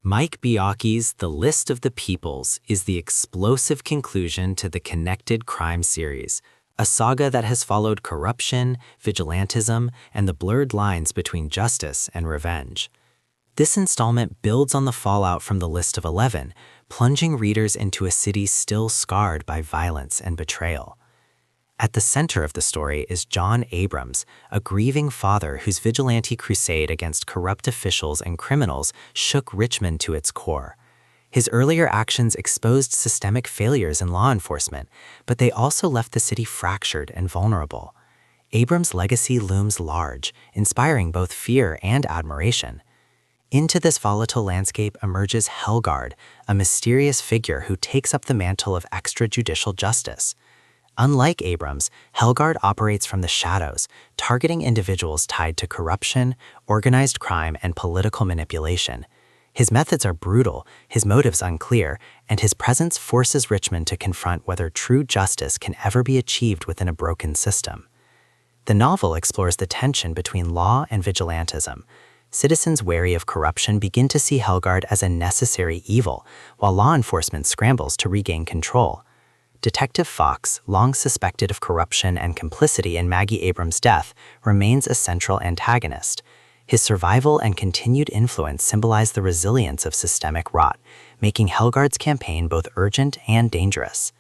Mike Biocchi's The List of the Peoples is the explosive conclusion to the Connected Crime series, a saga that has followed corruption, vigilantism, and the blurred lines between justice and revenge. This installment builds on the fallout from the List of 11, plunging readers into a city still scarred by violence and betrayal. At the center of the story is John Abrams, a grieving father whose vigilante crusade against corrupt officials and criminals shook Richmond to its core. His earlier actions exposed systemic failures in law enforcement, but they also left the city fractured and vulnerable. Abrams' legacy looms large, inspiring both fear and admiration. Into this volatile landscape emerges Helgard, a mysterious figure who takes up the mantle of extrajudicial justice. Unlike Abrams, Helgard operates from the shadows, targeting individuals tied to corruption, organized crime, and political manipulation. His methods are brutal, his motives unclear, and his presence forces Richmond to confront whether true justice can ever be achieved within a broken system. The novel explores the tension between law and vigilantism. Citizens wary of corruption begin to see Helgard as a necessary evil, while law enforcement scrambles to regain control. Detective Fox, long suspected of corruption and complicity in Maggie Abrams' death, remains a central antagonist. His survival and continued influence symbolize the resilience of systemic rot, making Helgard's campaign both urgent and dangerous.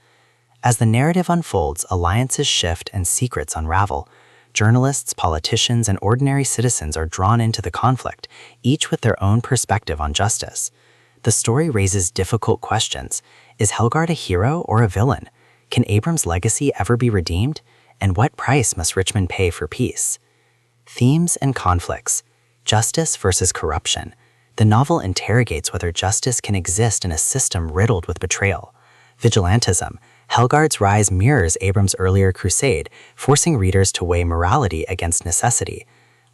As the narrative unfolds, alliances shift and secrets unravel. Journalists, politicians, and ordinary citizens are drawn into the conflict, each with their own perspective on justice. The story raises difficult questions. Is Helgard a hero or a villain? Can Abrams' legacy ever be redeemed? And what price must Richmond pay for peace? Themes and conflicts. Justice versus corruption. The novel interrogates whether justice can exist in a system riddled with betrayal. Vigilantism. Helgard's rise mirrors Abrams' earlier crusade, forcing readers to weigh morality against necessity.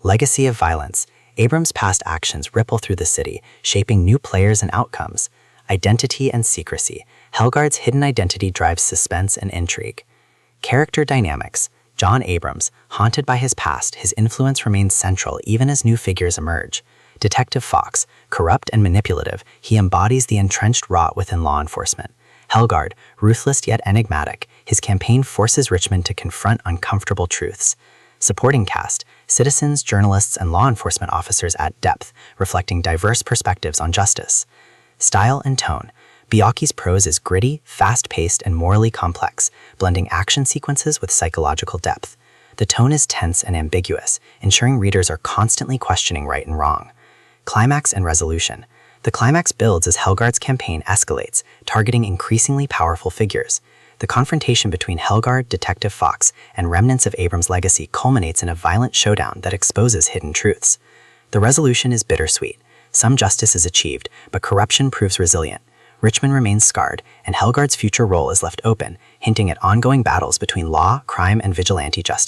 Legacy of violence. Abrams' past actions ripple through the city, shaping new players and outcomes. Identity and secrecy. Helgard's hidden identity drives suspense and intrigue. Character dynamics. John Abrams, haunted by his past, his influence remains central even as new figures emerge. Detective Fox, corrupt and manipulative, he embodies the entrenched rot within law enforcement. Helgard, ruthless yet enigmatic, his campaign forces Richmond to confront uncomfortable truths. Supporting cast, citizens, journalists, and law enforcement officers add depth, reflecting diverse perspectives on justice. Style and tone. Biocchi's prose is gritty, fast-paced, and morally complex, blending action sequences with psychological depth. The tone is tense and ambiguous, ensuring readers are constantly questioning right and wrong. Climax and resolution. The climax builds as Helgard's campaign escalates, targeting increasingly powerful figures. The confrontation between Helgard, Detective Fox, and remnants of Abrams' legacy culminates in a violent showdown that exposes hidden truths. The resolution is bittersweet. Some justice is achieved, but corruption proves resilient. Richmond remains scarred, and Helgard's future role is left open, hinting at ongoing battles between law, crime, and vigilante justice.